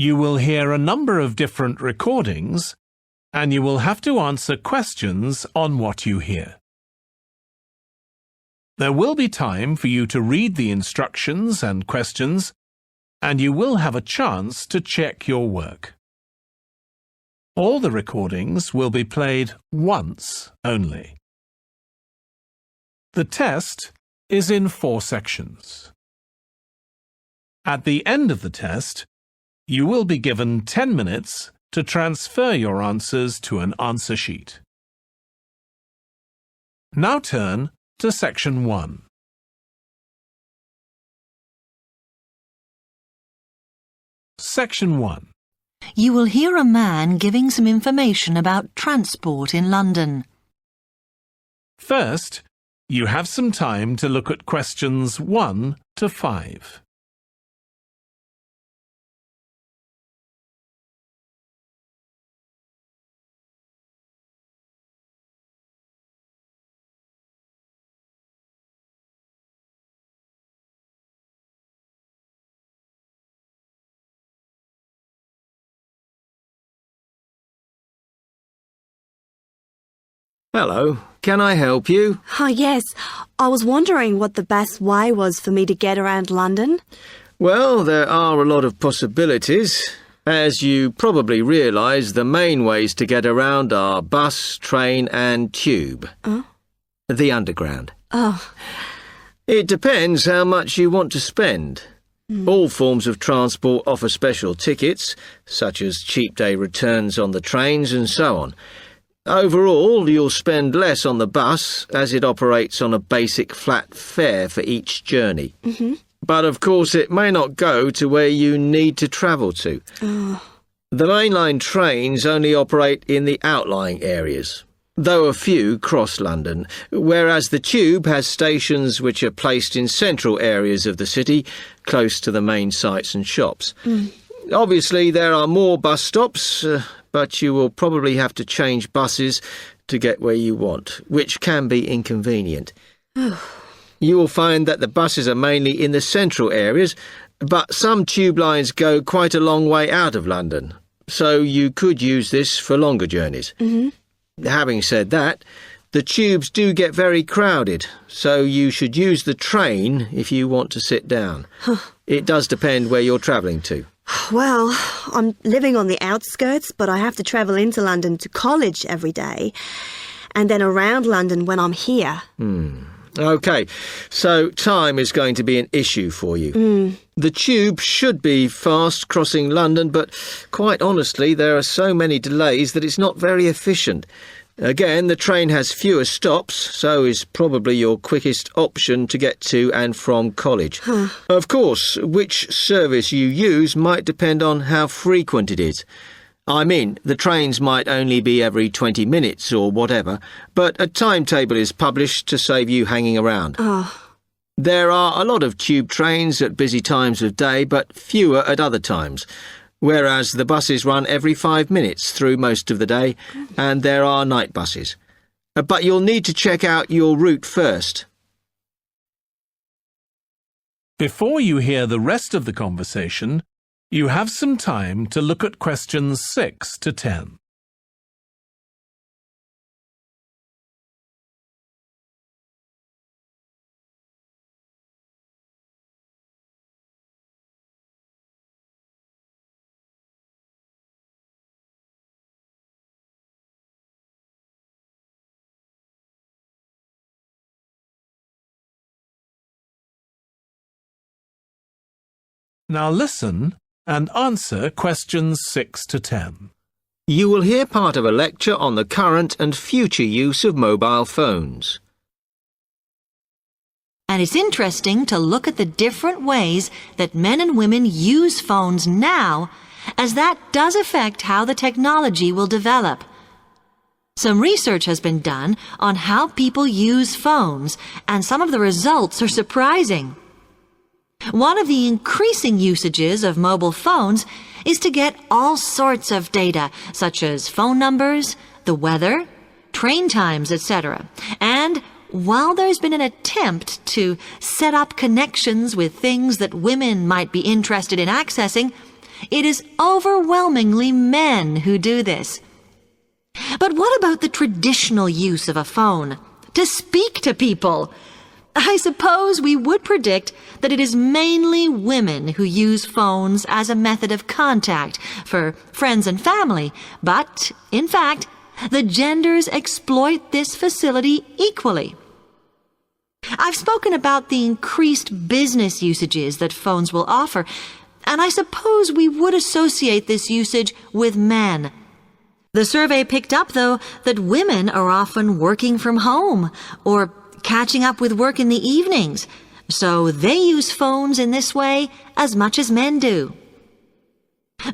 You will hear a number of different recordings, and you will have to answer questions on what you hear. There will be time for you to read the instructions and questions, and you will have a chance to check your work. All the recordings will be played once only. The test is in 4 sections. At the end of the test, you will be given 10 minutes to transfer your answers to an answer sheet. Now turn to Section 1. Section 1. You will hear a man giving some information about transport in London. First, you have some time to look at questions 1 to 5. Hello, can I help you? Yes. I was wondering what the best way was for me to get around London. Well, there are a lot of possibilities. As you probably realise, the main ways to get around are bus, train and tube. The Underground. It depends how much you want to spend. All forms of transport offer special tickets, such as cheap day returns on the trains and so on. Overall, you'll spend less on the bus, as it operates on a basic flat fare for each journey. But of course it may not go to where you need to travel to. The mainline trains only operate in the outlying areas, though a few cross London, whereas the tube has stations which are placed in central areas of the city, close to the main sites and shops. Obviously there are more bus stops, but you will probably have to change buses to get where you want, which can be inconvenient. You will find that the buses are mainly in the central areas, but some tube lines go quite a long way out of London, so you could use this for longer journeys. Having said that, the tubes do get very crowded, so you should use the train if you want to sit down. It does depend where you're travelling to. Well, I'm living on the outskirts, but I have to travel into London to college every day, and then around London when I'm here. OK, so time is going to be an issue for you. The tube should be fast crossing London, but quite honestly, there are so many delays that it's not very efficient. Again, the train has fewer stops, so is probably your quickest option to get to and from college. Of course, which service you use might depend on how frequent it is. I mean, the trains might only be every 20 minutes or whatever, but a timetable is published to save you hanging around. There are a lot of tube trains at busy times of day, but fewer at other times. Whereas the buses run every 5 minutes through most of the day, and there are night buses. But you'll need to check out your route first. Before you hear the rest of the conversation, you have some time to look at questions 6 to 10. Now listen and answer questions 6 to 10. You will hear part of a lecture on the current and future use of mobile phones. And it's interesting to look at the different ways that men and women use phones now, as that does affect how the technology will develop. Some research has been done on how people use phones, and some of the results are surprising. One of the increasing usages of mobile phones is to get all sorts of data, such as phone numbers, the weather, train times, etc. And while there's been an attempt to set up connections with things that women might be interested in accessing, It is overwhelmingly men who do this. But what about the traditional use of a phone? To speak to people? I suppose we would predict that it is mainly women who use phones as a method of contact for friends and family, but, in fact, the genders exploit this facility equally. I've spoken about the increased business usages that phones will offer, and I suppose we would associate this usage with men. The survey picked up, though, that women are often working from home or catching up with work in the evenings, so they use phones in this way as much as men do.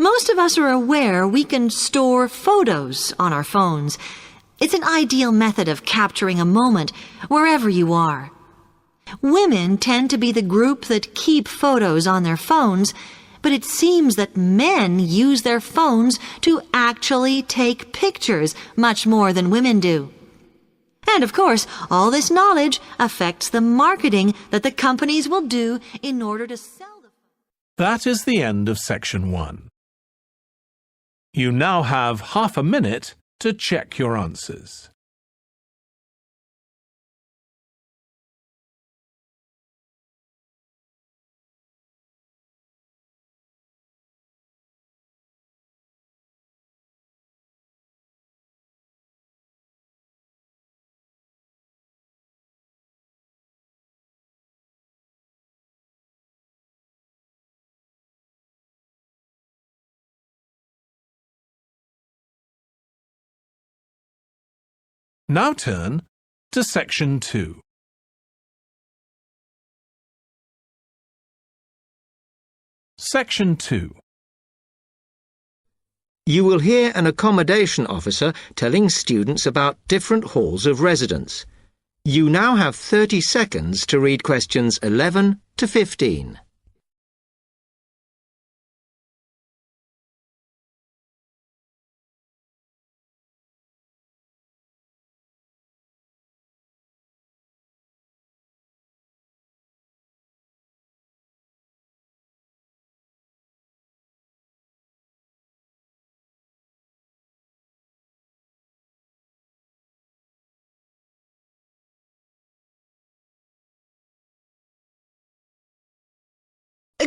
Most of us are aware we can store photos on our phones. It's an ideal method of capturing a moment wherever you are. Women tend to be the group that keep photos on their phones, but it seems that men use their phones to actually take pictures much more than women do. And of course, all this knowledge affects the marketing that the companies will do in order to sell the phone. That is the end of section 1. You now have half a minute to check your answers. Now turn to section 2. Section 2. You will hear an accommodation officer telling students about different halls of residence. You now have 30 seconds to read questions 11 to 15.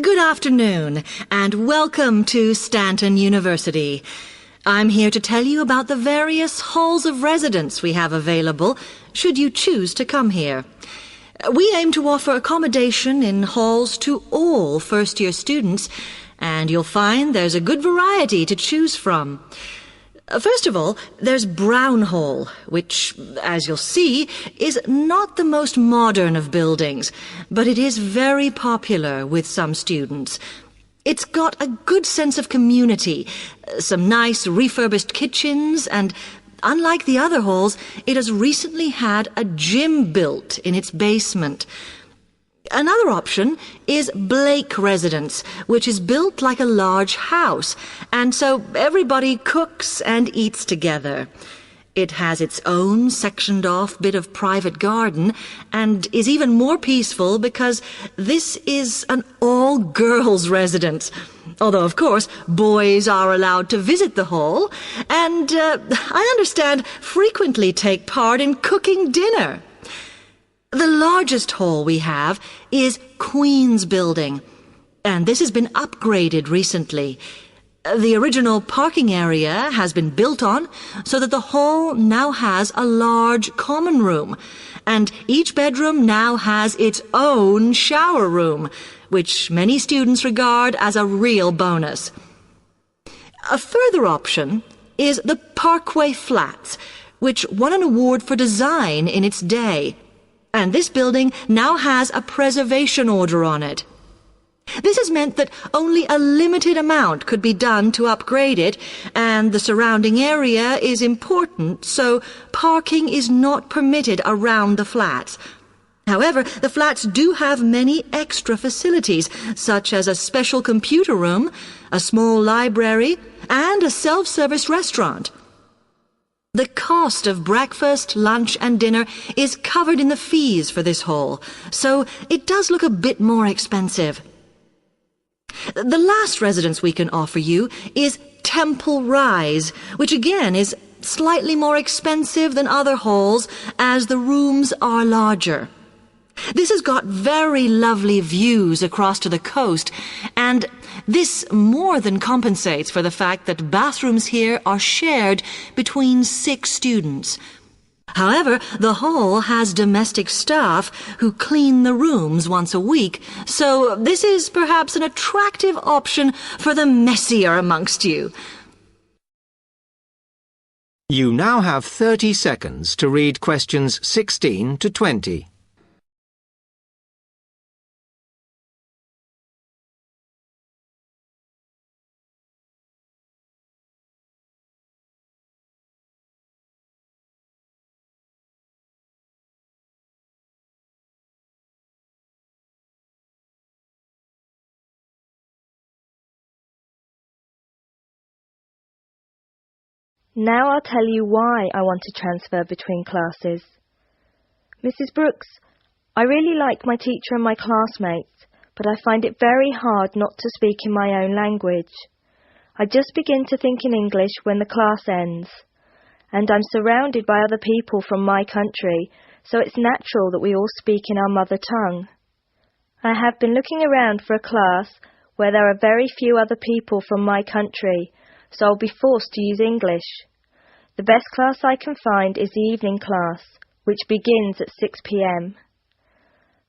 Good afternoon, and welcome to Stanton University. I'm here to tell you about the various halls of residence we have available, should you choose to come here. We aim to offer accommodation in halls to all first-year students, and you'll find there's a good variety to choose from. First of all, there's Brown Hall, which, as you'll see, is not the most modern of buildings, but it is very popular with some students. It's got a good sense of community, some nice refurbished kitchens, and unlike the other halls, it has recently had a gym built in its basement. Another option is Blake Residence, which is built like a large house, and so everybody cooks and eats together. It has its own sectioned-off bit of private garden and is even more peaceful because this is an all-girls residence. Although, of course, boys are allowed to visit the hall and, I understand, frequently take part in cooking dinner. The largest hall we have is Queen's Building, and this has been upgraded recently. The original parking area has been built on so that the hall now has a large common room, and each bedroom now has its own shower room, which many students regard as a real bonus. A further option is the Parkway Flats, which won an award for design in its day. And this building now has a preservation order on it. This has meant that only a limited amount could be done to upgrade it, and the surrounding area is important, so parking is not permitted around the flats. However, the flats do have many extra facilities, such as a special computer room, a small library, and a self-service restaurant. The cost of breakfast, lunch, and dinner is covered in the fees for this hall, so it does look a bit more expensive. The last residence we can offer you is Temple Rise, which again is slightly more expensive than other halls as the rooms are larger. This has got very lovely views across to the coast, and this more than compensates for the fact that bathrooms here are shared between 6 students. However, the hall has domestic staff who clean the rooms once a week, so this is perhaps an attractive option for the messier amongst you. You now have 30 seconds to read questions 16 to 20. Now I'll tell you why I want to transfer between classes. Mrs. Brooks, I really like my teacher and my classmates, but I find it very hard not to speak in my own language. I just begin to think in English when the class ends, and I'm surrounded by other people from my country, so it's natural that we all speak in our mother tongue. I have been looking around for a class where there are very few other people from my country, so I'll be forced to use English. The best class I can find is the evening class, which begins at 6 p.m.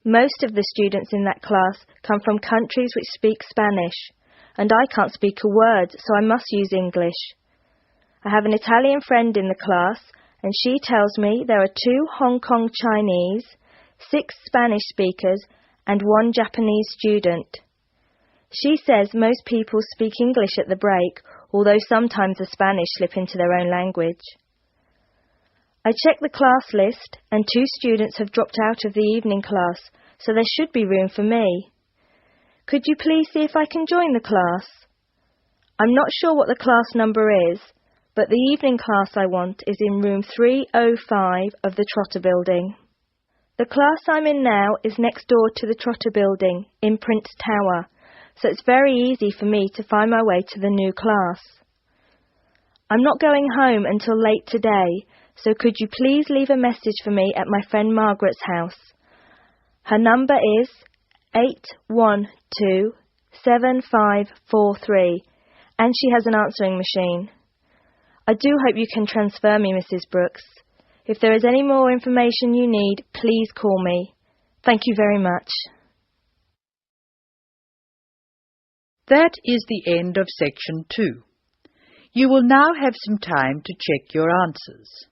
Most of the students in that class come from countries which speak Spanish, and I can't speak a word, so I must use English. I have an Italian friend in the class, and she tells me there are 2 Hong Kong Chinese, 6 Spanish speakers, and 1 Japanese student. She says most people speak English at the break, although sometimes the Spanish slip into their own language. I checked the class list, and 2 students have dropped out of the evening class, so there should be room for me. Could you please see if I can join the class? I'm not sure what the class number is, but the evening class I want is in room 305 of the Trotter Building. The class I'm in now is next door to the Trotter Building in Prince Tower, so it's very easy for me to find my way to the new class. I'm not going home until late today, so could you please leave a message for me at my friend Margaret's house? Her number is 812-7543, and she has an answering machine. I do hope you can transfer me, Mrs. Brooks. If there is any more information you need, please call me. Thank you very much. That is the end of section 2. You will now have some time to check your answers.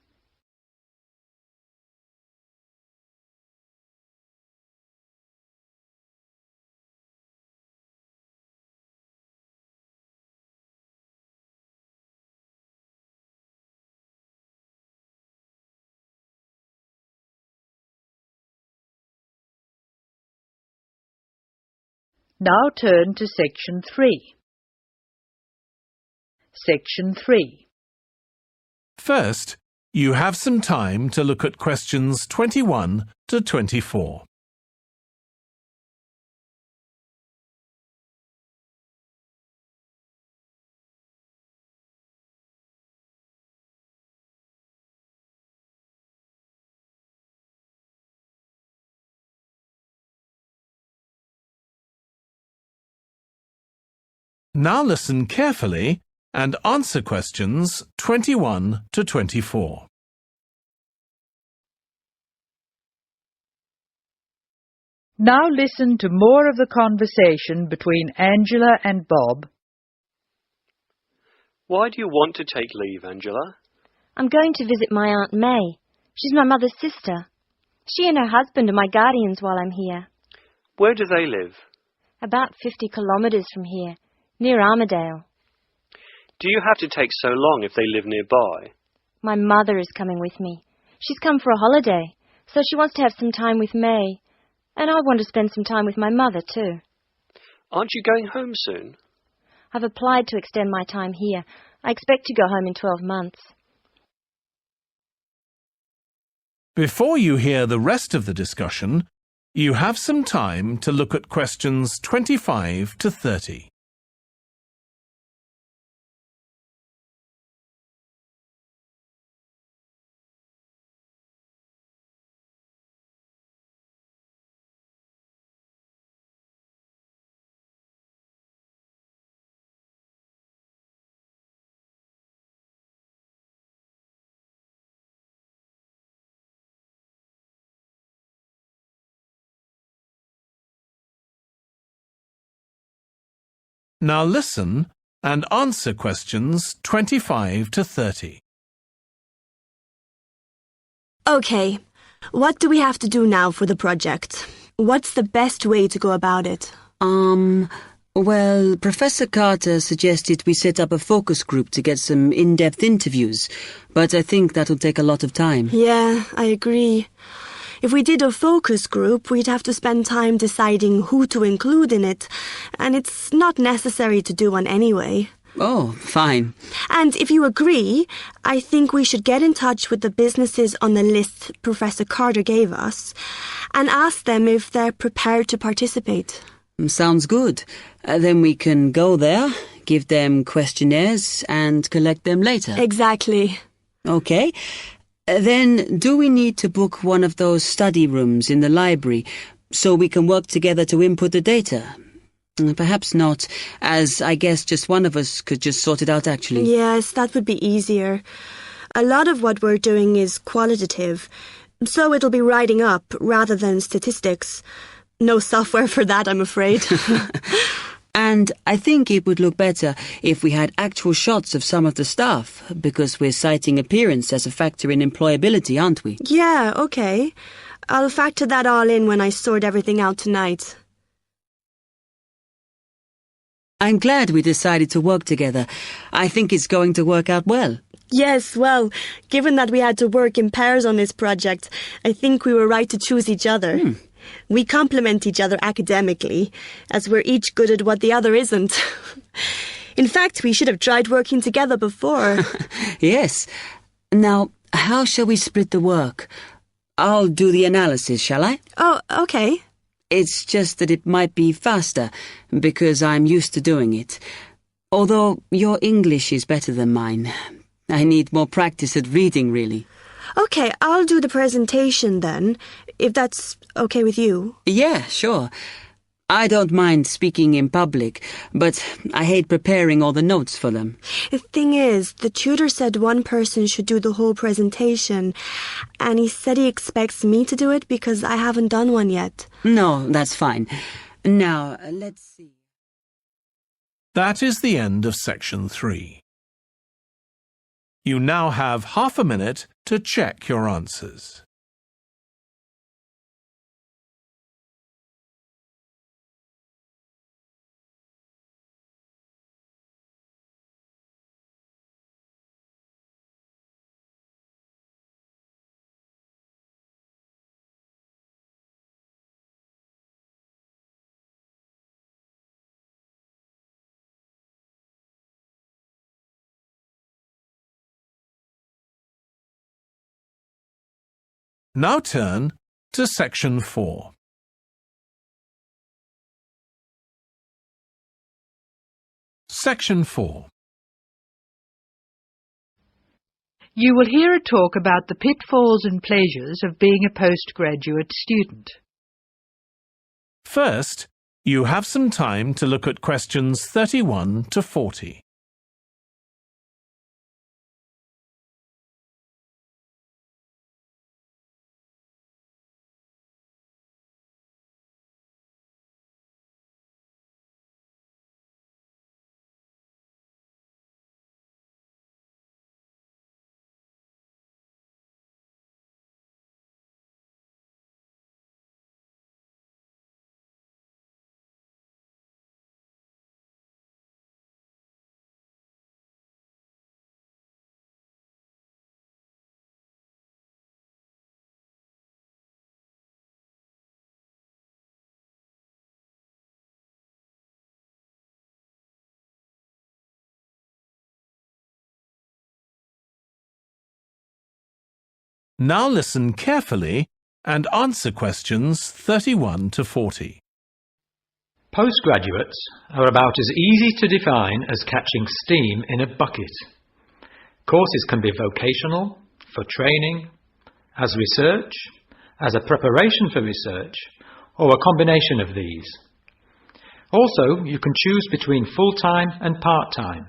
Now turn to section 3. Section 3. First, you have some time to look at questions 21 to 24. Now listen carefully and answer questions 21 to 24. Now listen to more of the conversation between Angela and Bob. Why do you want to take leave, Angela? I'm going to visit my Aunt May. She's my mother's sister. She and her husband are my guardians while I'm here. Where do they live? About 50 kilometres from here, near Armadale. Do you have to take so long if they live nearby? My mother is coming with me. She's come for a holiday, so she wants to have some time with May. And I want to spend some time with my mother too. Aren't you going home soon? I've applied to extend my time here. I expect to go home in 12 months. Before you hear the rest of the discussion, you have some time to look at questions 25 to 30. Now listen and answer questions 25 to 30. Okay, what do we have to do now for the project? What's the best way to go about it? Well, Professor Carter suggested we set up a focus group to get some in-depth interviews, but I think that'll take a lot of time. Yeah, I agree. If we did a focus group, we'd have to spend time deciding who to include in it, and it's not necessary to do one anyway. Oh, fine. And if you agree, I think we should get in touch with the businesses on the list Professor Carter gave us and ask them if they're prepared to participate. Sounds good. Then we can go there, give them questionnaires, and collect them later. Exactly. Okay. Then do we need to book one of those study rooms in the library so we can work together to input the data? Perhaps not, as I guess just one of us could just sort it out actually. Yes, that would be easier. A lot of what we're doing is qualitative, so it'll be writing up rather than statistics. No software for that, I'm afraid. And I think it would look better if we had actual shots of some of the staff, because we're citing appearance as a factor in employability, aren't we? Yeah, okay. I'll factor that all in when I sort everything out tonight. I'm glad we decided to work together. I think it's going to work out well. Yes, well, given that we had to work in pairs on this project, I think we were right to choose each other. We complement each other academically, as we're each good at what the other isn't. In fact, we should have tried working together before. Yes. Now, how shall we split the work? I'll do the analysis, shall I? Oh, okay. It's just that it might be faster, because I'm used to doing it. Although your English is better than mine. I need more practice at reading, really. Okay, I'll do the presentation then, if that's okay with you. Yeah, sure. I don't mind speaking in public, but I hate preparing all the notes for them. The thing is, the tutor said one person should do the whole presentation, and he said he expects me to do it because I haven't done one yet. No, that's fine. Now, let's see. That is the end of section 3. You now have half a minute to check your answers. Now turn to section 4. Section 4. You will hear a talk about the pitfalls and pleasures of being a postgraduate student. First, you have some time to look at questions 31 to 40. Now listen carefully and answer questions 31 to 40. Postgraduates are about as easy to define as catching steam in a bucket. Courses can be vocational, for training, as research, as a preparation for research, or a combination of these. Also, you can choose between full-time and part-time.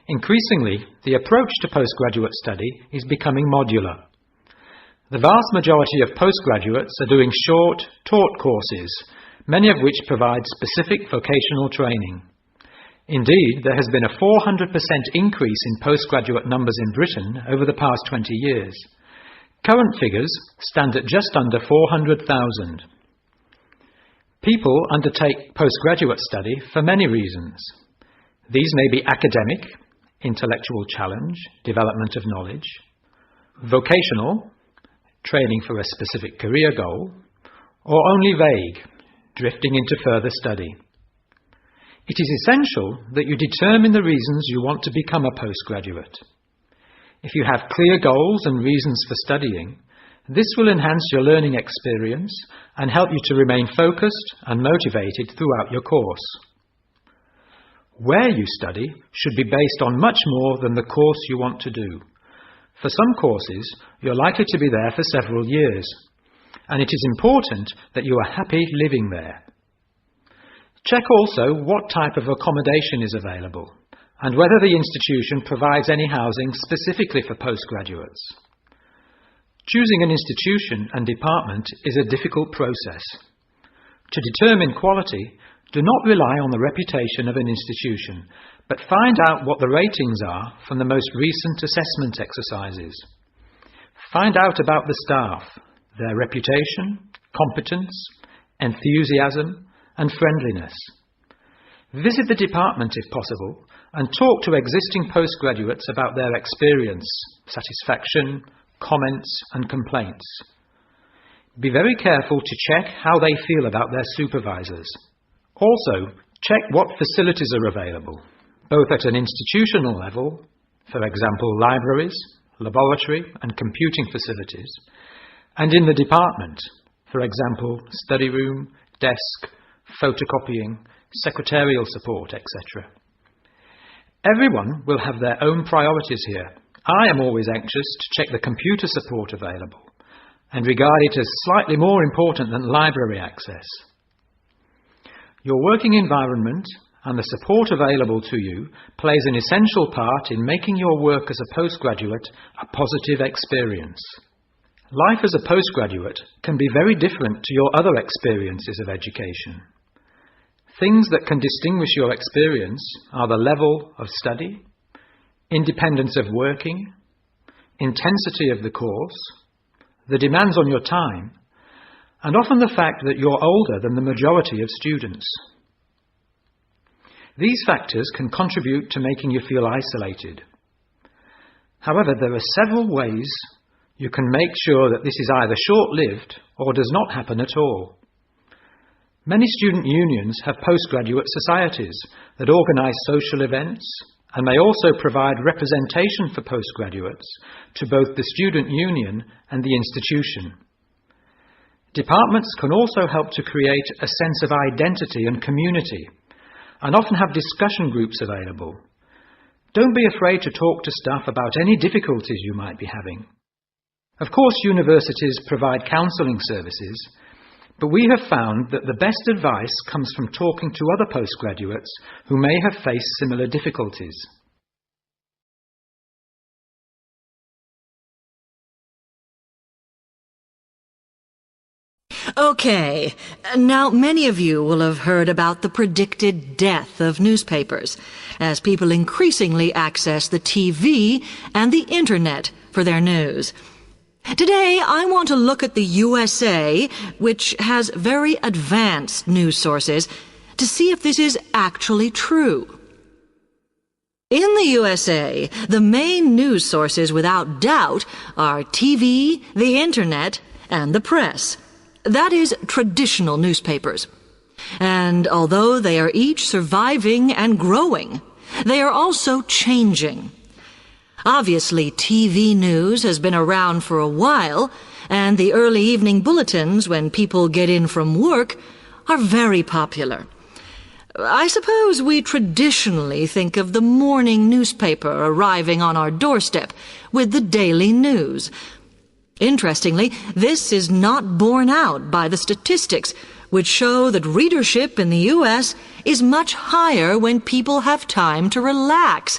Increasingly, the approach to postgraduate study is becoming modular. The vast majority of postgraduates are doing short, taught courses, many of which provide specific vocational training. Indeed, there has been a 400% increase in postgraduate numbers in Britain over the past 20 years. Current figures stand at just under 400,000. People undertake postgraduate study for many reasons. These may be academic, intellectual challenge, development of knowledge; vocational, training for a specific career goal; or only vague, drifting into further study. It is essential that you determine the reasons you want to become a postgraduate. If you have clear goals and reasons for studying, this will enhance your learning experience and help you to remain focused and motivated throughout your course. Where you study should be based on much more than the course you want to do. For some courses, you're likely to be there for several years, and it is important that you are happy living there. Check also what type of accommodation is available, and whether the institution provides any housing specifically for postgraduates. Choosing an institution and department is a difficult process. To determine quality, do not rely on the reputation of an institution, but find out what the ratings are from the most recent assessment exercises. Find out about the staff, their reputation, competence, enthusiasm, and friendliness. Visit the department if possible, and talk to existing postgraduates about their experience, satisfaction, comments, and complaints. Be very careful to check how they feel about their supervisors. Also, check what facilities are available, both at an institutional level, for example libraries, laboratory and computing facilities, and in the department, for example study room, desk, photocopying, secretarial support, etc. Everyone will have their own priorities here. I am always anxious to check the computer support available and regard it as slightly more important than library access. Your working environment and the support available to you plays an essential part in making your work as a postgraduate a positive experience. Life as a postgraduate can be very different to your other experiences of education. Things that can distinguish your experience are the level of study, independence of working, intensity of the course, the demands on your time, and often the fact that you're older than the majority of students. These factors can contribute to making you feel isolated. However, there are several ways you can make sure that this is either short-lived or does not happen at all. Many student unions have postgraduate societies that organise social events and may also provide representation for postgraduates to both the student union and the institution. Departments can also help to create a sense of identity and community, and often have discussion groups available. Don't be afraid to talk to staff about any difficulties you might be having. Of course, universities provide counselling services, but we have found that the best advice comes from talking to other postgraduates who may have faced similar difficulties. Okay, now many of you will have heard about the predicted death of newspapers, as people increasingly access the TV and the Internet for their news. Today, I want to look at the USA, which has very advanced news sources, to see if this is actually true. In the USA, the main news sources without doubt are TV, the Internet, and the press. That is, traditional newspapers. And although they are each surviving and growing, they are also changing. Obviously, TV news has been around for a while, and the early evening bulletins when people get in from work are very popular. I suppose we traditionally think of the morning newspaper arriving on our doorstep with the daily news. Interestingly, this is not borne out by the statistics, which show that readership in the U.S. is much higher when people have time to relax,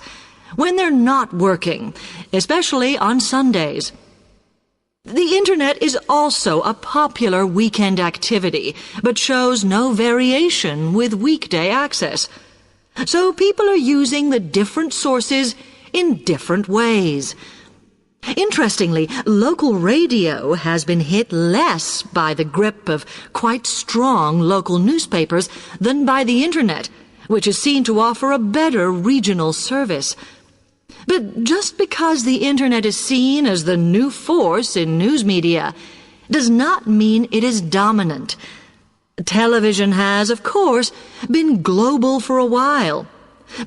when they're not working, especially on Sundays. The Internet is also a popular weekend activity, but shows no variation with weekday access. So people are using the different sources in different ways. Interestingly, local radio has been hit less by the grip of quite strong local newspapers than by the Internet, which is seen to offer a better regional service. But just because the Internet is seen as the new force in news media does not mean it is dominant. Television has, of course, been global for a while.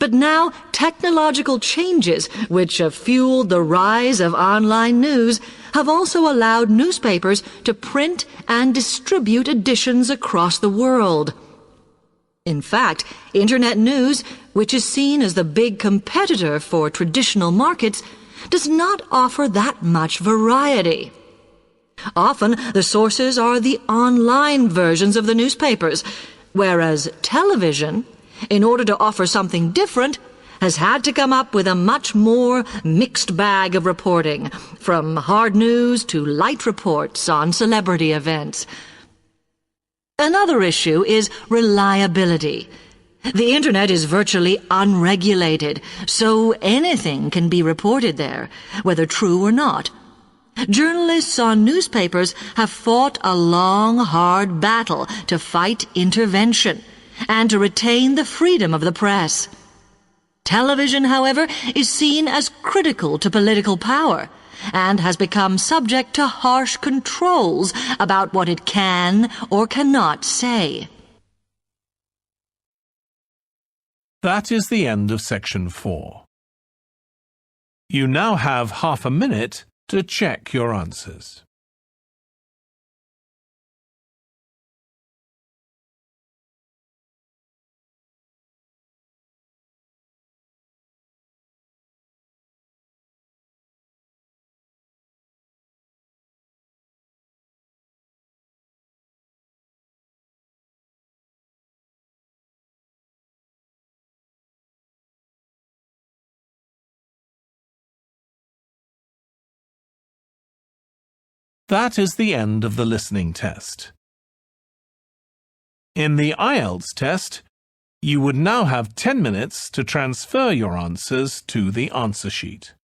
But now technological changes, which have fueled the rise of online news, have also allowed newspapers to print and distribute editions across the world. In fact, Internet news, which is seen as the big competitor for traditional markets, does not offer that much variety. Often, the sources are the online versions of the newspapers, whereas television, in order to offer something different, has had to come up with a much more mixed bag of reporting, from hard news to light reports on celebrity events. Another issue is reliability. The Internet is virtually unregulated, so anything can be reported there, whether true or not. Journalists on newspapers have fought a long, hard battle to fight intervention and to retain the freedom of the press. Television, however, is seen as critical to political power and has become subject to harsh controls about what it can or cannot say. That is the end of section 4. You now have half a minute to check your answers. That is the end of the listening test. In the IELTS test, you would now have 10 minutes to transfer your answers to the answer sheet.